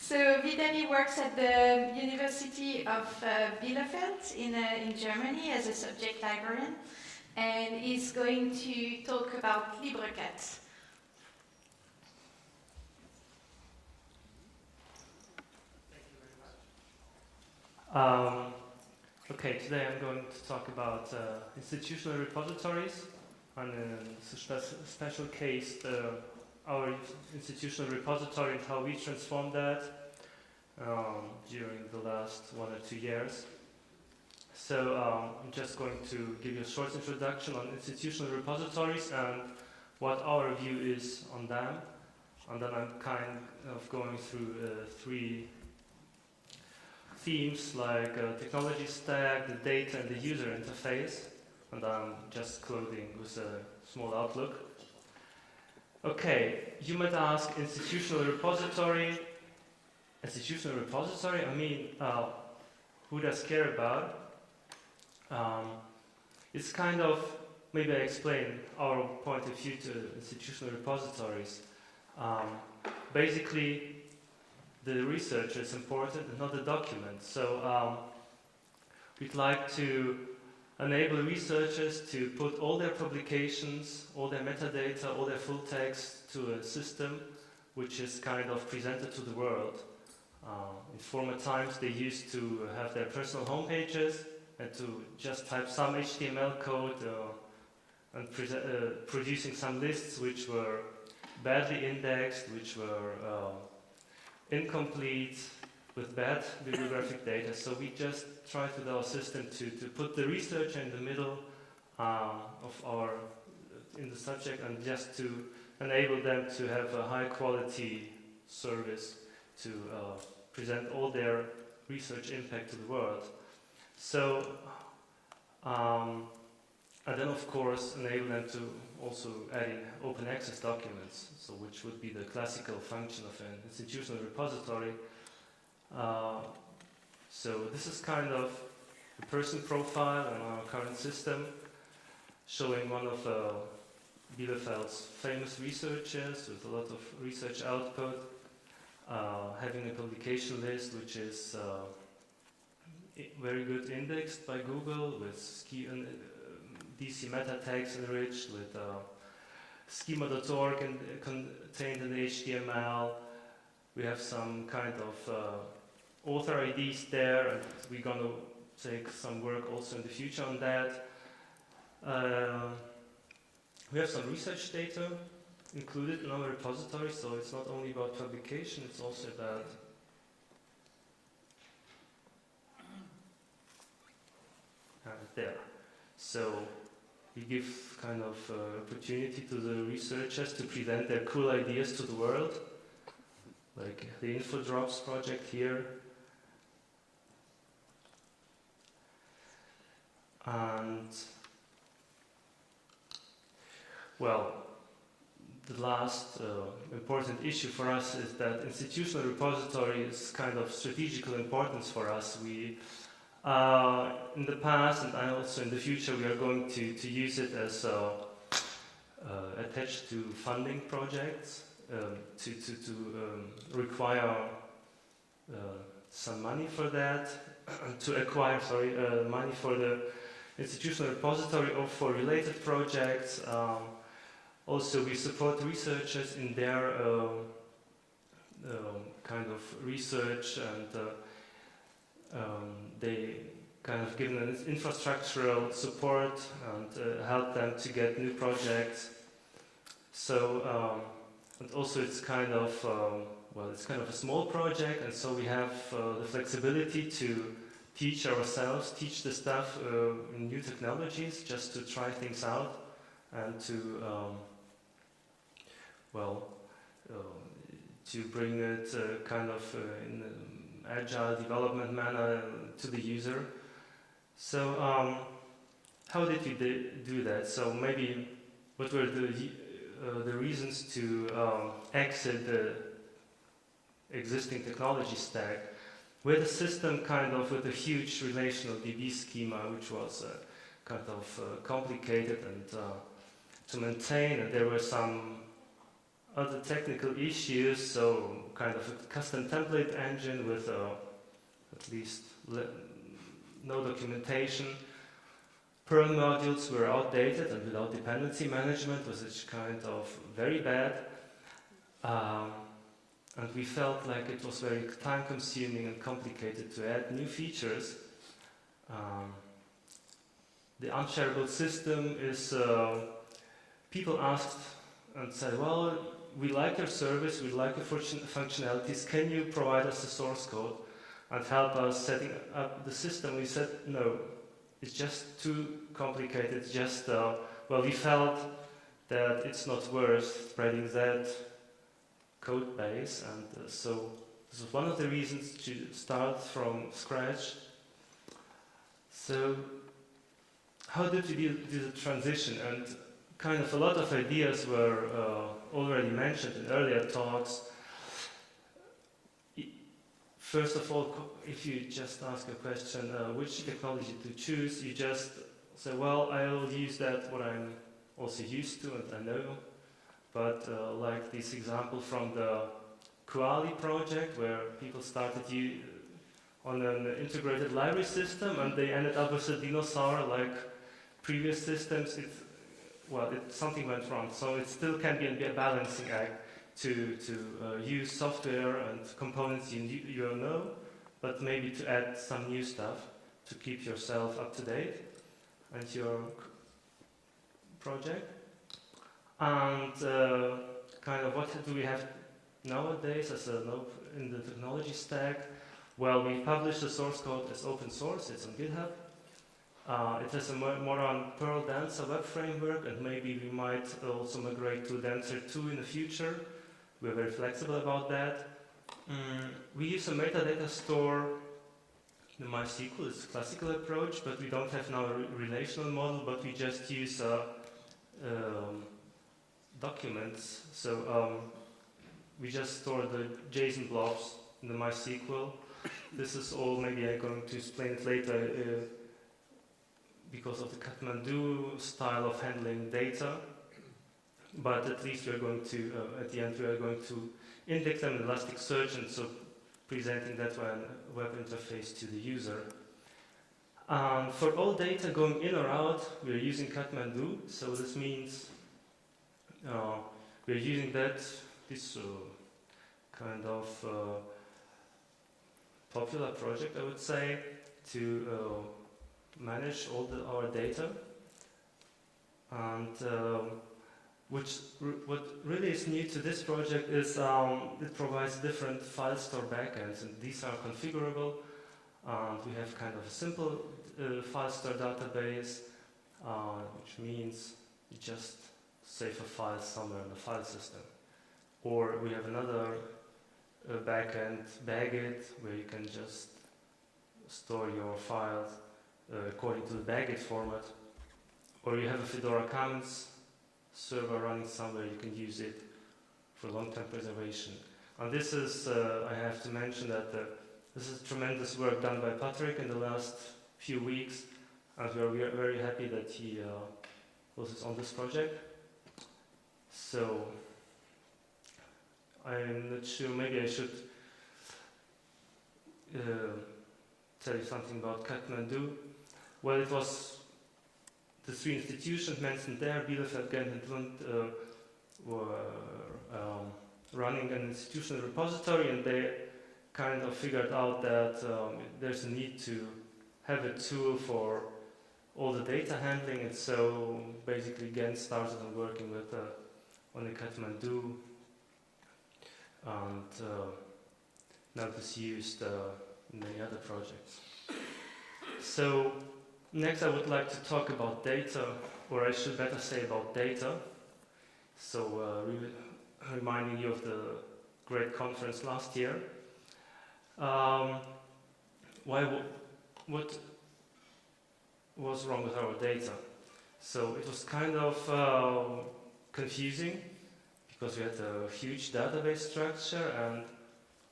So Vitali works at the University of Bielefeld in Germany as a subject librarian, and is going to talk about LibreCat. Okay, today I'm going to talk about institutional repositories, and in a special case, our institutional repository and how we transformed that during the last 1 or 2 years. So I'm just going to give you a short introduction on institutional repositories and what our view is on them, and then I'm kind of going through 3 themes like technology stack, the data, and the user interface, and I'm just closing with a small outlook. Okay, you might ask, institutional repository, I mean, who does care about? It's kind of, maybe I explain our point of view to institutional repositories. Basically, the researcher is important and not the document. So we'd like to enable researchers to put all their publications, all their metadata, all their full text to a system which is kind of presented to the world. In former times they used to have their personal homepages and to just type some HTML code and producing some lists which were badly indexed, which were incomplete, with bad bibliographic data. So we just tried with our system to put the researcher in the middle in the subject, and just to enable them to have a high quality service to present all their research impact to the world. So, and then of course enable them to also add in open access documents, so which would be the classical function of an institutional repository. So this is kind of the person profile in our current system, showing one of Bielefeld's famous researchers with a lot of research output, having a publication list which is very good indexed by Google with DC meta tags enriched with schema.org and contained in HTML. We have some kind of author IDs there, and we're going to take some work also in the future on that. We have some research data included in our repository, so it's not only about publication, it's also about there. So we give kind of opportunity to the researchers to present their cool ideas to the world, like the InfoDrops project here. And well, the last important issue for us is that institutional repository is kind of strategical importance for us. We in the past and also in the future, we are going to use it as attached to funding projects, to require some money for that, to acquire money for the institutional repository or for related projects. Also, we support researchers in their kind of research, and they kind of give them infrastructural support and help them to get new projects. So, and also it's kind of it's kind of a small project, and so we have the flexibility to teach ourselves, teach the staff in new technologies, just to try things out and to to bring it kind of in an agile development manner to the user. So how did we do that? So maybe what were the reasons to exit the existing technology stack? We had a system kind of with a huge relational DB schema, which was kind of complicated and to maintain, and there were some other technical issues, so kind of a custom template engine with at least no documentation. Perl modules were outdated and without dependency management was kind of very bad. And we felt like it was very time-consuming and complicated to add new features. The unshareable system is, people asked and said, well, we like your service, we like your functionalities, can you provide us the source code and help us setting up the system? We said, no, it's just too complicated, it's just, well, we felt that it's not worth spreading that code base, and so this was one of the reasons to start from scratch. So how did we do the transition? And kind of a lot of ideas were already mentioned in earlier talks. First of all, if you just ask a question, which technology to choose, you just say, well, I'll use that what I'm also used to and I know. But like this example from the Koali project, where people started on an integrated library system and they ended up with a dinosaur like previous systems, something went wrong. So it still can be a balancing act to use software and components you know, but maybe to add some new stuff to keep yourself up to date and your project. And kind of what do we have nowadays as in the technology stack? Well, we publish the source code as open source, it's on GitHub. It has a more on Perl Dancer web framework, and maybe we might also migrate to Dancer 2 in the future. We're very flexible about that. We use a metadata store in MySQL, it's a classical approach, but we don't have now a relational model, but we just use documents. So we just store the JSON blobs in the MySQL. This is all, maybe I'm going to explain it later, because of the Kathmandu style of handling data. But at least we are going to, at the end, we are going to index them in Elasticsearch, and so presenting that one web interface to the user. For all data going in or out, we are using Kathmandu. So this means we are using this kind of popular project, I would say, to manage all our data. And what really is new to this project is it provides different file store backends, and these are configurable. And we have kind of a simple file store database, which means you just save a file somewhere in the file system. Or we have another backend, Bagit, where you can just store your files according to the Bagit format. Or you have a Fedora Commons server running somewhere, you can use it for long-term preservation. And this is, I have to mention that this is tremendous work done by Patrick in the last few weeks, and we are very happy that he was on this project. So, I'm not sure, maybe I should tell you something about Kathmandu. Well, it was the three institutions mentioned there, Bielefeld, Ghent, and Lund, were running an institutional repository, and they kind of figured out that there's a need to have a tool for all the data handling, and so basically Ghent started on working with on the Kathmandu, and now it's used in many other projects. So next I would like to talk about data, or I should better say about data. So reminding you of the great conference last year. What was wrong with our data? So it was kind of confusing, because we had a huge database structure, and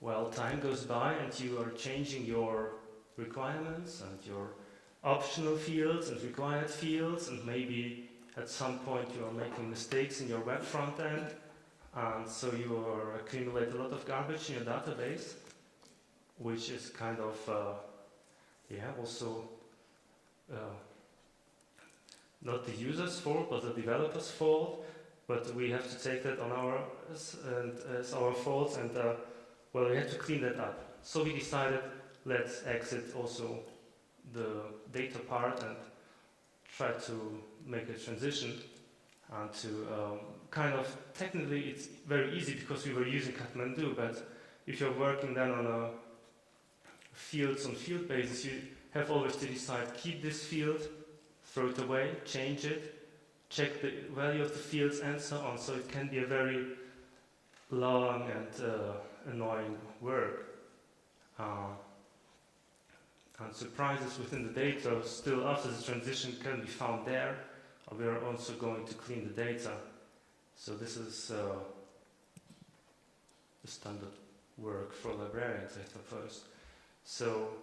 well, time goes by and you are changing your requirements and your optional fields and required fields, and maybe at some point you are making mistakes in your web front end, And so you accumulate a lot of garbage in your database, which is kind of, also not the user's fault, but the developer's fault. But we have to take that on as our fault, and we had to clean that up. So we decided, let's exit also the data part and try to make a transition. And to technically it's very easy because we were using Kathmandu, but if you're working then on a field basis, you have always to decide, keep this field, throw it away, change it, check the value of the fields and so on. So it can be a very long and annoying work. And surprises within the data still after the transition can be found there. We are also going to clean the data. So this is the standard work for librarians, I suppose. So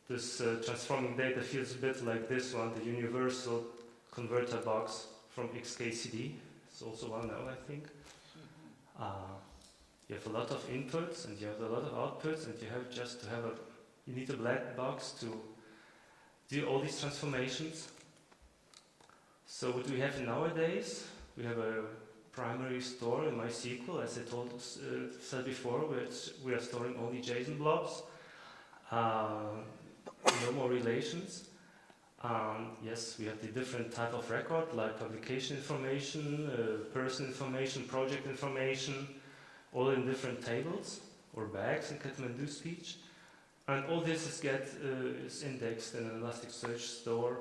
this transforming data feels a bit like this one, the universal converter box from XKCD. It's also well known, I think. You have a lot of inputs and you have a lot of outputs, and you need a black box to do all these transformations. So what we have nowadays, we have a primary store in MySQL, as I said before, which we are storing only JSON blobs, no more relations. Yes, we have the different type of record, like publication information, person information, project information, all in different tables or bags in Kathmandu speech. And all this is indexed in an Elasticsearch store,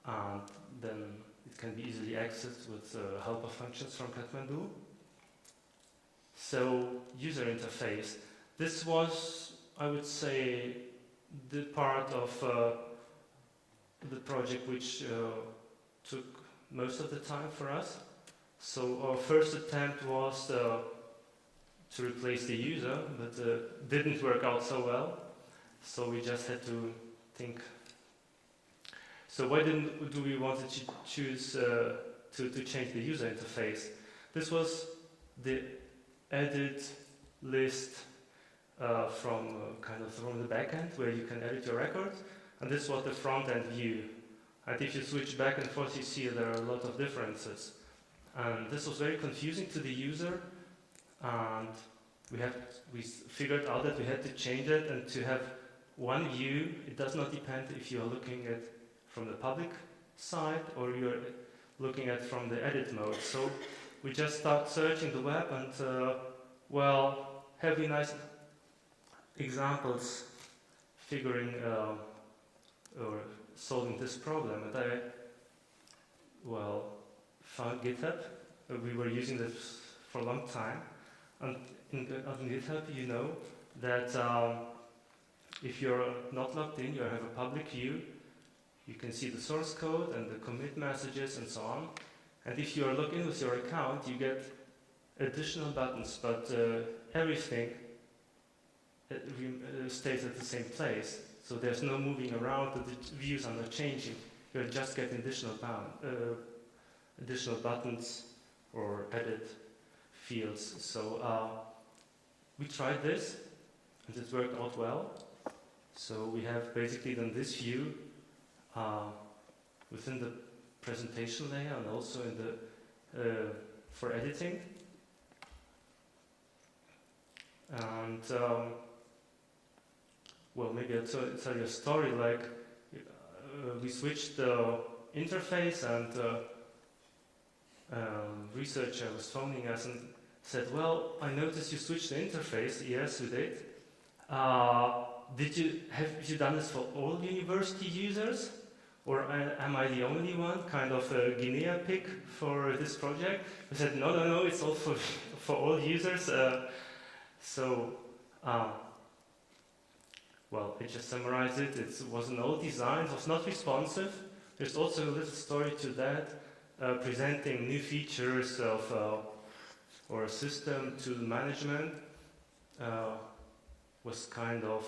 and then it can be easily accessed with helper functions from Kathmandu. So, user interface. This was, I would say, the part of the project which took most of the time for us. So our first attempt was to replace the user, but didn't work out so well. So we just had to think. So why do we want to choose to change the user interface? This was the edit list from the backend, where you can edit your records, and this was the front-end view. And if you switch back and forth, you see there are a lot of differences. And this was very confusing to the user, and we figured out that we had to change it, and to have one view. It does not depend if you're looking at from the public side or you're looking at from the edit mode. So we just start searching the web and have nice examples figuring or solving this problem. And I found GitHub. We were using this for a long time, and on GitHub you know that if you're not logged in, you have a public view. You can see the source code and the commit messages and so on. And if you are logged in with your account, you get additional buttons, but everything stays at the same place. So there's no moving around, the views are not changing. You're just getting additional buttons or edit fields. So we tried this, and it worked out well. So we have basically done this view within the presentation layer and also in the for editing. And maybe I'll tell you a story. Like we switched the interface, and researcher was phoning us and said, "Well, I noticed you switched the interface." Yes, we did. Have you done this for all university users, or am I the only one? Kind of a guinea pig for this project? We said, no, it's all for all users. I just summarized it. It was an old design. It was not responsive. There's also a little story to that, presenting new features or a system to the management was kind of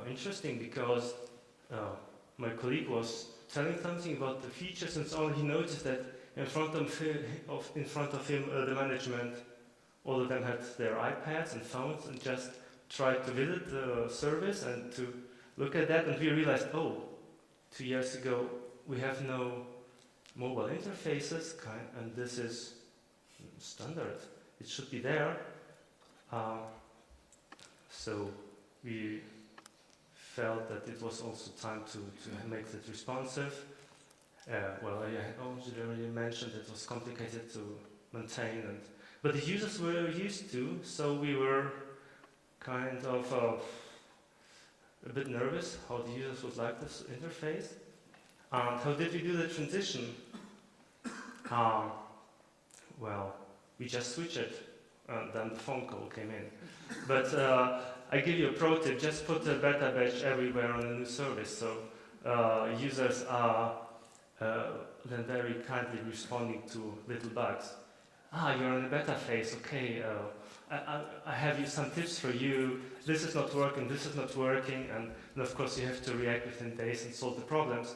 interesting, because my colleague was telling something about the features and so on. He noticed that In front of him, the management, all of them had their iPads and phones and just tried to visit the service and to look at that, and we realized, 2 years ago we have no mobile interfaces, and this is standard. It should be there. So we felt that it was also time to make it responsive. Well, I already mentioned it was complicated to maintain, but the users were used to, so we were kind of a bit nervous how the users would like this interface. And how did we do the transition? Well, we just switched it, and then the phone call came in. But I give you a pro tip: just put a beta badge everywhere on a new service, so users are then very kindly responding to little bugs. You're in a beta phase, okay, I have some tips for you, this is not working, and of course you have to react within days and solve the problems.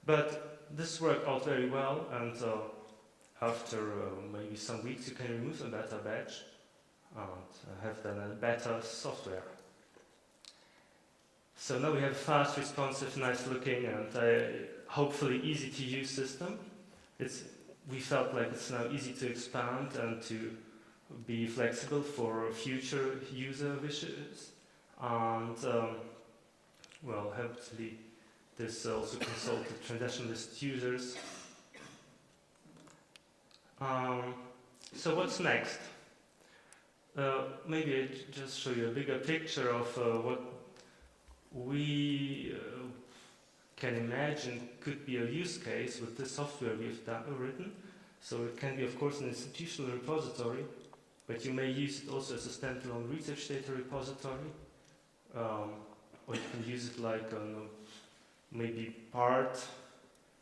But this worked out very well, and after maybe some weeks you can remove the beta badge and have then a better software. So now we have a fast, responsive, nice looking, and hopefully easy to use system. We felt like it's now easy to expand and to be flexible for future user wishes. And well, hopefully this also consulted transitionalist users. So what's next? Maybe I just show you a bigger picture of what we can imagine could be a use case with this software we've written. So it can be, of course, an institutional repository, but you may use it also as a standalone research data repository, or you can use it like maybe parts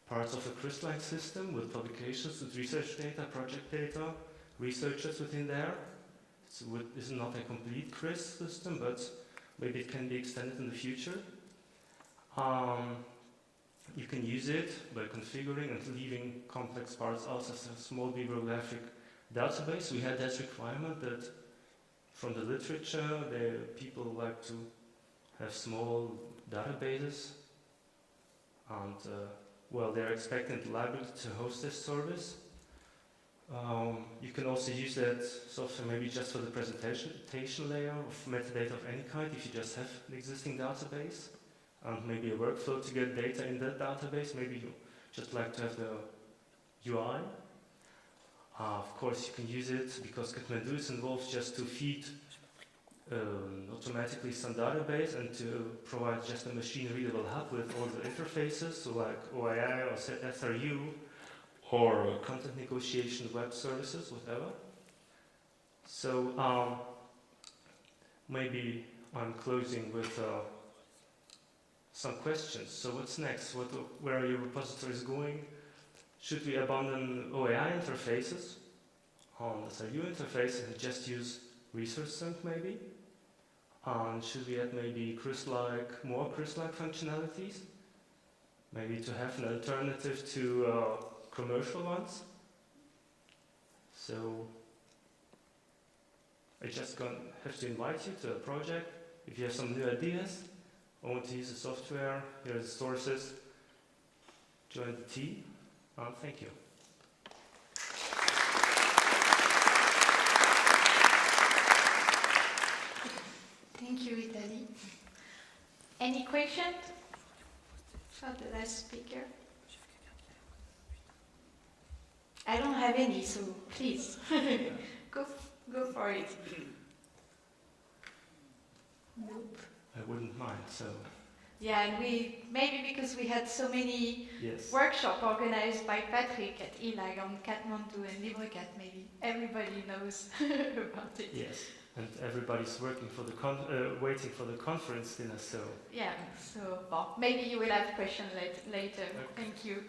of a crystalline system with publications, with research data, project data, researchers within there. So it's not a complete CRIS system, but maybe it can be extended in the future. You can use it by configuring and leaving complex parts out as a small bibliographic database. We had that requirement that from the literature, people like to have small databases, and well, they're expecting the library to host this service. You can also use that software maybe just for the presentation layer of metadata of any kind if you just have an existing database, and maybe a workflow to get data in that database. Maybe you just like to have the UI. Of course, you can use it because Kathmandu is involved just to feed automatically some database and to provide just a machine-readable hub with all the interfaces, so like OII or SRU, or content negotiation, web services, whatever. So maybe I'm closing with some questions. So what's next? Where are your repositories going? Should we abandon OAI interfaces on SRU interfaces and just use research sync maybe? Should we add maybe more CRIS-like functionalities? Maybe to have an alternative to commercial ones? So I just have to invite you to a project. If you have some new ideas, or want to use the software, here are the sources, join the team. Thank you. Thank you, Vitali. Any questions for the last speaker? I don't have any, so please, go for it. Nope. I wouldn't mind, so. Yeah, and maybe because we had so many workshops organized by Patrick at ELAG on Kathmandu and LibreCat, maybe everybody knows about it. Yes, and everybody's waiting for the conference dinner, so. Yeah, so well, maybe you will have questions later. Okay. Thank you.